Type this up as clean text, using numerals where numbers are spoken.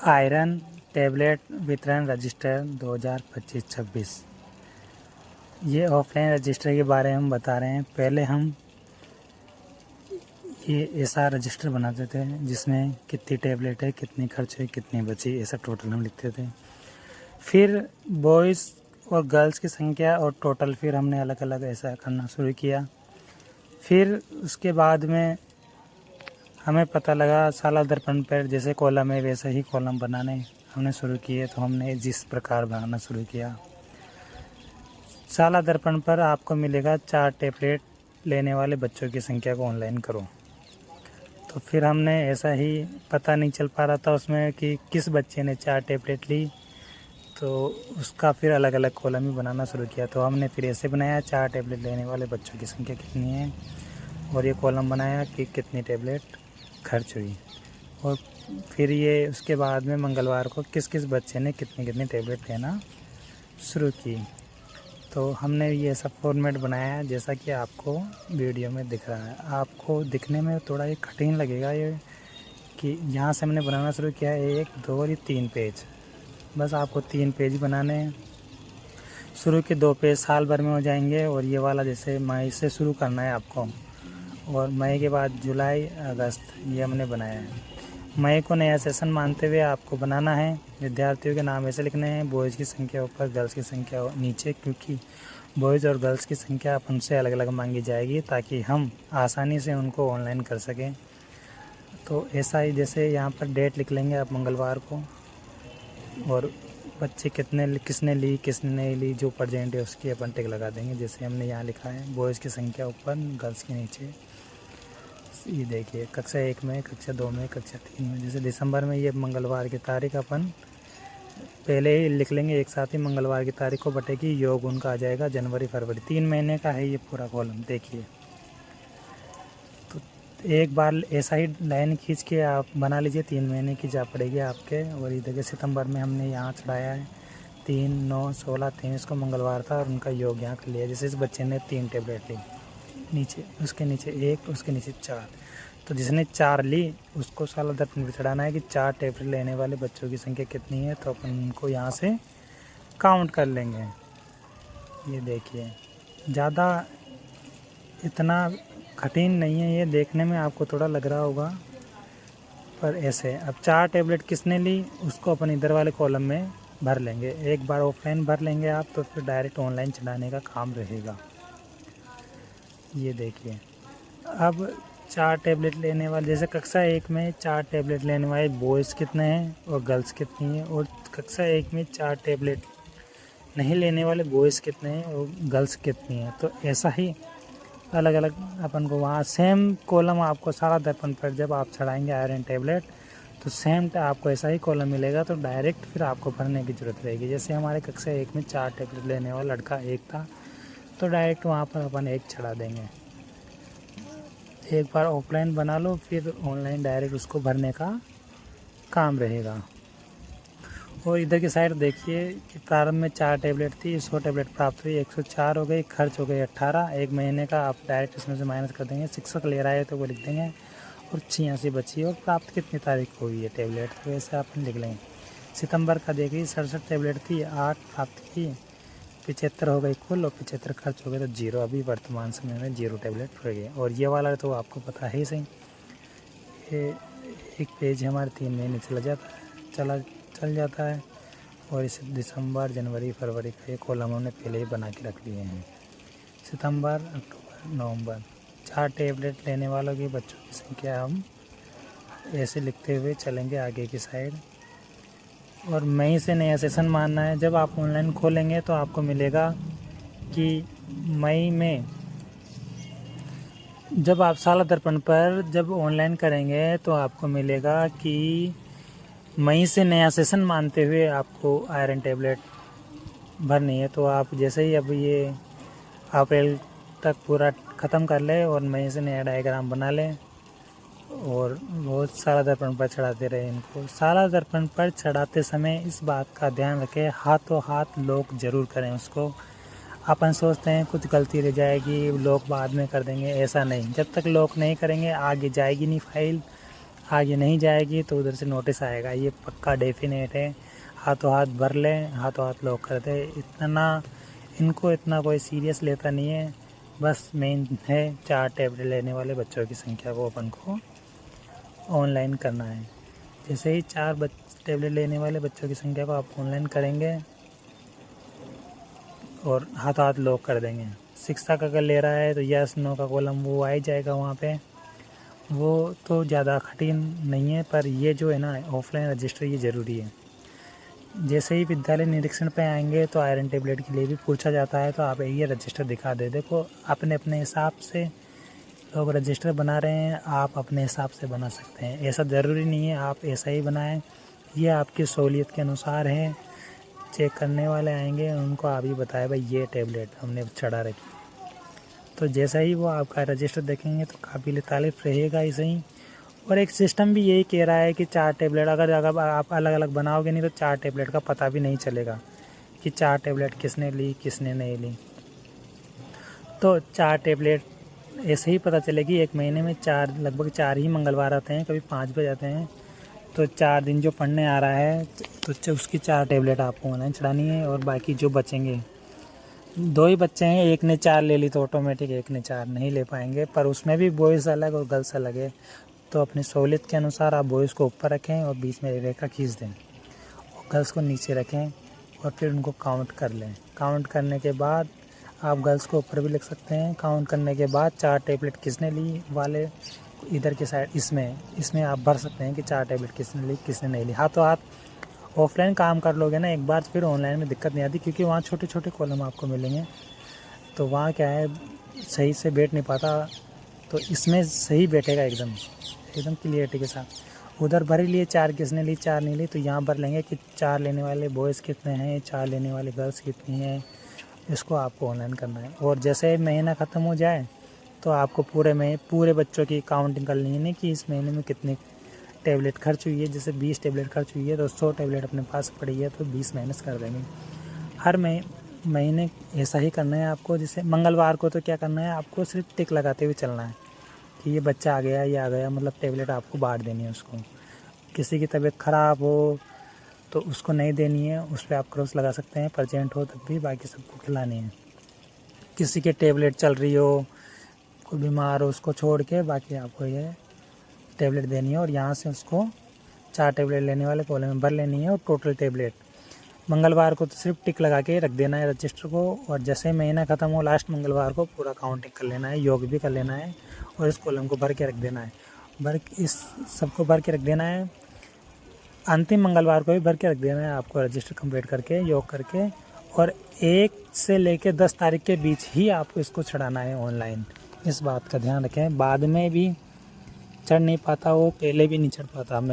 Iron tablet वितरण register 2025-26। ये offline register के बारे में हम बता रहे हैं। पहले हम ये ऐसा रजिस्टर बनाते थे जिसमें कितनी टैबलेट है, कितनी खर्च हुई, कितनी बची, ऐसा टोटल हम लिखते थे। फिर बॉयज़ और गर्ल्स की संख्या और टोटल फिर हमने अलग अलग ऐसा करना शुरू किया। फिर उसके बाद में हमें पता लगा साला दर्पण पर जैसे कॉलम है वैसे ही कॉलम बनाने हमने शुरू किए। तो हमने जिस प्रकार बनाना शुरू किया, साला दर्पण पर आपको मिलेगा 4 टैबलेट लेने वाले बच्चों की संख्या को ऑनलाइन करो। तो फिर हमने ऐसा ही, पता नहीं चल पा रहा था उसमें कि किस बच्चे ने 4 टैबलेट ली, तो उसका फिर अलग अलग कॉलम ही बनाना शुरू किया। तो हमने फिर ऐसे बनाया 4 टैबलेट लेने वाले बच्चों की संख्या कितनी है, और ये कॉलम बनाया कि कितनी टैबलेट खर्च हुई। और फिर ये उसके बाद में मंगलवार को किस किस बच्चे ने कितनी कितनी टैबलेट लेना शुरू की। तो हमने ये ऐसा फॉर्मेट बनाया है जैसा कि आपको वीडियो में दिख रहा है। आपको दिखने में थोड़ा ये कठिन लगेगा ये कि यहाँ से हमने बनाना शुरू किया है 1, 2 और ये 3 पेज। बस आपको 3 पेज बनाने हैं। शुरू के 2 पेज साल भर में हो जाएंगे, और ये वाला जैसे मई से शुरू करना है आपको, और मई के बाद जुलाई, अगस्त ये हमने बनाया है। मई को नया सेशन मानते हुए आपको बनाना है। विद्यार्थियों के नाम ऐसे लिखने हैं, बॉयज़ की संख्या ऊपर, गर्ल्स की संख्या नीचे, क्योंकि बॉयज़ और गर्ल्स की संख्या अपन से अलग अलग मांगी जाएगी ताकि हम आसानी से उनको ऑनलाइन कर सकें। तो ऐसा ही जैसे यहाँ पर डेट लिख लेंगे आप मंगलवार को, और बच्चे किसने ली किसने नहीं ली, जो प्रेजेंट है उसकी अपन टिक लगा देंगे। जैसे हमने यहाँ लिखा है बॉयज़ की संख्या ऊपर, गर्ल्स के नीचे। ये देखिए कक्षा 1 में, कक्षा 2 में, कक्षा 3 में। जैसे दिसंबर में ये मंगलवार की तारीख अपन पहले ही लिख लेंगे एक साथ ही। मंगलवार की तारीख को बटेगी, योग उनका आ जाएगा जनवरी फरवरी, 3 महीने का है ये पूरा कॉलम। देखिए, तो एक बार ऐसा ही लाइन खींच के आप बना लीजिए, 3 महीने की जा पड़ेगी आपके। और ये देखिए सितंबर में हमने यहाँ चढ़ाया है 3, 9, 16, 23 को मंगलवार था, और उनका योग यहाँ कर लिया। जैसे इस बच्चे ने 3 टैबलेट ली, नीचे उसके नीचे 1, उसके नीचे 4। तो जिसने 4 ली उसको साला दर्पण पर चढ़ाना है कि 4 टैबलेट लेने वाले बच्चों की संख्या कितनी है। तो अपन उनको यहाँ से काउंट कर लेंगे। ये देखिए, ज़्यादा इतना कठिन नहीं है, ये देखने में आपको थोड़ा लग रहा होगा, पर ऐसे। अब 4 टैबलेट किसने ली उसको अपन इधर वाले कॉलम में भर लेंगे। एक बार ऑफलाइन भर लेंगे आप, तो फिर डायरेक्ट ऑनलाइन चढ़ाने का काम रहेगा। ये देखिए, अब 4 टैबलेट लेने वाले, जैसे कक्षा 1 में 4 टैबलेट लेने वाले बॉयज़ कितने हैं और गर्ल्स कितनी हैं, और कक्षा 1 में 4 टैबलेट नहीं लेने वाले बॉयज़ कितने हैं और गर्ल्स कितनी हैं। तो ऐसा ही अलग अलग अपन को वहाँ सेम कॉलम आपको सारा दर्पण पर जब आप चढ़ाएंगे आयरन टैबलेट, तो सेम आपको ऐसा ही कॉलम मिलेगा। तो डायरेक्ट फिर आपको भरने की ज़रूरत रहेगी। जैसे हमारे कक्षा 1 में 4 टैबलेट लेने वाला लड़का 1 था, तो डायरेक्ट वहाँ पर अपन 1 चढ़ा देंगे। एक बार ऑफलाइन बना लो, फिर ऑनलाइन डायरेक्ट उसको भरने का काम रहेगा। और इधर की साइड देखिए कि प्रारंभ में 4 टैबलेट थी, 100 टैबलेट प्राप्त हुई, 104 हो गई, खर्च हो गई 18। एक महीने का आप डायरेक्ट इसमें से माइनस कर देंगे। शिक्षक ले रहा है तो वो लिख देंगे, और 86 बची। और प्राप्त कितनी तारीख को हुई है टैबलेट, तो वैसे आप लिख लेंगे। सितंबर का देखिए 67 टैबलेट थी, 8 प्राप्त की, 75 हो गई कुल, और 75 खर्च हो गए, तो 0 अभी वर्तमान समय में 0 टैबलेट रह गए। और ये वाला तो आपको पता है ही सही, ये एक पेज हमारे 3 महीने चल जाता है। और इसे दिसंबर, जनवरी, फरवरी का ये कॉलम हमने पहले ही बना के रख लिए हैं। सितंबर, अक्टूबर, नवंबर, 4 टैबलेट लेने वालों की बच्चों की संख्या हम ऐसे लिखते हुए चलेंगे आगे की साइड। और मई से नया सेशन मानना है। जब आप ऑनलाइन खोलेंगे तो आपको मिलेगा कि मई में, जब आप साला दर्पण पर जब ऑनलाइन करेंगे तो आपको मिलेगा कि मई से नया सेशन मानते हुए आपको आयरन टैबलेट भरनी है। तो आप जैसे ही अब ये अप्रैल तक पूरा ख़त्म कर लें और मई से नया डायग्राम बना लें, और रोज़ साला दर्पण पर चढ़ाते रहे इनको। साला दर्पण पर चढ़ाते समय इस बात का ध्यान रखें, हाथों हाथ लॉक ज़रूर करें उसको। अपन सोचते हैं कुछ गलती रह जाएगी, लॉक बाद में कर देंगे, ऐसा नहीं। जब तक लॉक नहीं करेंगे आगे जाएगी नहीं फाइल, आगे नहीं जाएगी तो उधर से नोटिस आएगा, ये पक्का डेफिनेट है, हाथों हाथ भर लें, हाथों हाथ लॉक कर दे। इनको इतना कोई सीरियस लेता नहीं है। बस मेन है 4 टैबलेट लेने वाले बच्चों की संख्या को अपन को ऑनलाइन करना है। जैसे ही 4 टैबलेट लेने वाले बच्चों की संख्या को आप ऑनलाइन करेंगे और हाथों हाथ लॉक कर देंगे, शिक्षक अगर ले रहा है तो यस नो का कॉलम वो आ ही जाएगा वहाँ पे। वो तो ज़्यादा कठिन नहीं है, पर ये जो है ना ऑफलाइन रजिस्टर ये ज़रूरी है। जैसे ही विद्यालय निरीक्षण पे आएंगे तो आयरन टेबलेट के लिए भी पूछा जाता है, तो आप ये रजिस्टर दिखा दे। देखो अपने अपने हिसाब से लोग रजिस्टर बना रहे हैं, आप अपने हिसाब से बना सकते हैं। ऐसा ज़रूरी नहीं है आप ऐसा ही बनाएं, ये आपकी सहूलियत के अनुसार है। चेक करने वाले आएंगे उनको आप ही बताए भाई ये टेबलेट हमने चढ़ा रखी, तो जैसा ही वो आपका रजिस्टर देखेंगे तो काबिल तारीफ़ रहेगा ही सही। और एक सिस्टम भी यही कह रहा है कि 4 टैबलेट अगर आप अलग अलग बनाओगे नहीं तो 4 टैबलेट का पता भी नहीं चलेगा कि 4 टैबलेट किसने ली किसने नहीं ली। तो 4 टैबलेट ऐसे ही पता चलेगी। एक महीने में लगभग 4 ही मंगलवार आते हैं, कभी 5 भी जाते हैं। तो 4 दिन जो पढ़ने आ रहा है तो उसकी 4 टैबलेट आपको ऑनलाइन चढ़ानी है। और बाकी जो बचेंगे 2 ही बच्चे हैं, एक ने 4 ले ली तो ऑटोमेटिक एक ने 4 नहीं ले पाएंगे, पर उसमें भी बॉयज़ अलग और गर्ल्स अलग है। तो अपनी सहूलियत के अनुसार आप बॉयज़ को ऊपर रखें और बीच में रेखा खींच दें और गर्ल्स को नीचे रखें और फिर उनको काउंट कर लें। काउंट करने के बाद आप गर्ल्स को ऊपर भी लिख सकते हैं। काउंट करने के बाद 4 टैबलेट किसने ली वाले इधर के साइड इसमें आप भर सकते हैं कि 4 टैबलेट किसने ली किसने नहीं ली। हाथों हाथ ऑफलाइन काम कर लोगे ना एक बार, फिर ऑनलाइन में दिक्कत नहीं आती, क्योंकि वहाँ छोटे छोटे कॉलम आपको मिलेंगे तो वहाँ क्या है सही से बैठ नहीं पाता। तो इसमें सही बैठेगा एकदम क्लियरिटी के साथ। उधर भर ही लिए 4 किसने ली 4 नहीं ली, तो यहाँ भर लेंगे कि 4 लेने वाले बॉयज़ कितने हैं, 4 लेने वाले गर्ल्स कितनी हैं। इसको आपको ऑनलाइन करना है। और जैसे महीना ख़त्म हो जाए तो आपको पूरे बच्चों की काउंटिंग कर लेनी है कि इस महीने में कितनी टैबलेट खर्च हुई है। जैसे 20 टैबलेट खर्च हुई है तो 100 टैबलेट अपने पास पड़ी है तो 20 माइनस कर देंगे। हर महीने ऐसा ही करना है आपको। जैसे मंगलवार को तो क्या करना है, आपको सिर्फ टिक लगाते हुए चलना है कि ये बच्चा आ गया ये आ गया, मतलब टैबलेट आपको बांट देनी है उसको। किसी की तबीयत ख़राब हो तो उसको नहीं देनी है, उस पर आप क्रॉस लगा सकते हैं, परजेंट हो तब भी, बाकी सबको खिलानी है। किसी के टैबलेट चल रही हो, कोई बीमार हो, उसको छोड़ के बाकी आपको ये टैबलेट देनी है। और यहाँ से उसको 4 टैबलेट लेने वाले कॉलम में भर लेनी है। और टोटल टैबलेट मंगलवार को तो सिर्फ टिक लगा के रख देना है रजिस्टर को, और जैसे महीना ख़त्म हो लास्ट मंगलवार को पूरा काउंटिंग कर लेना है, योग भी कर लेना है और इस कॉलम को भर के रख देना है। इस सबको भर के रख देना है। अंतिम मंगलवार को भी भर के रख देना है आपको रजिस्टर कंप्लीट करके योग करके। और 1 से लेकर 10 तारीख के बीच ही आपको इसको चढ़ाना है ऑनलाइन। इस बात का ध्यान रखें, बाद में भी चढ़ नहीं पाता, वो पहले भी नहीं चढ़ पाता।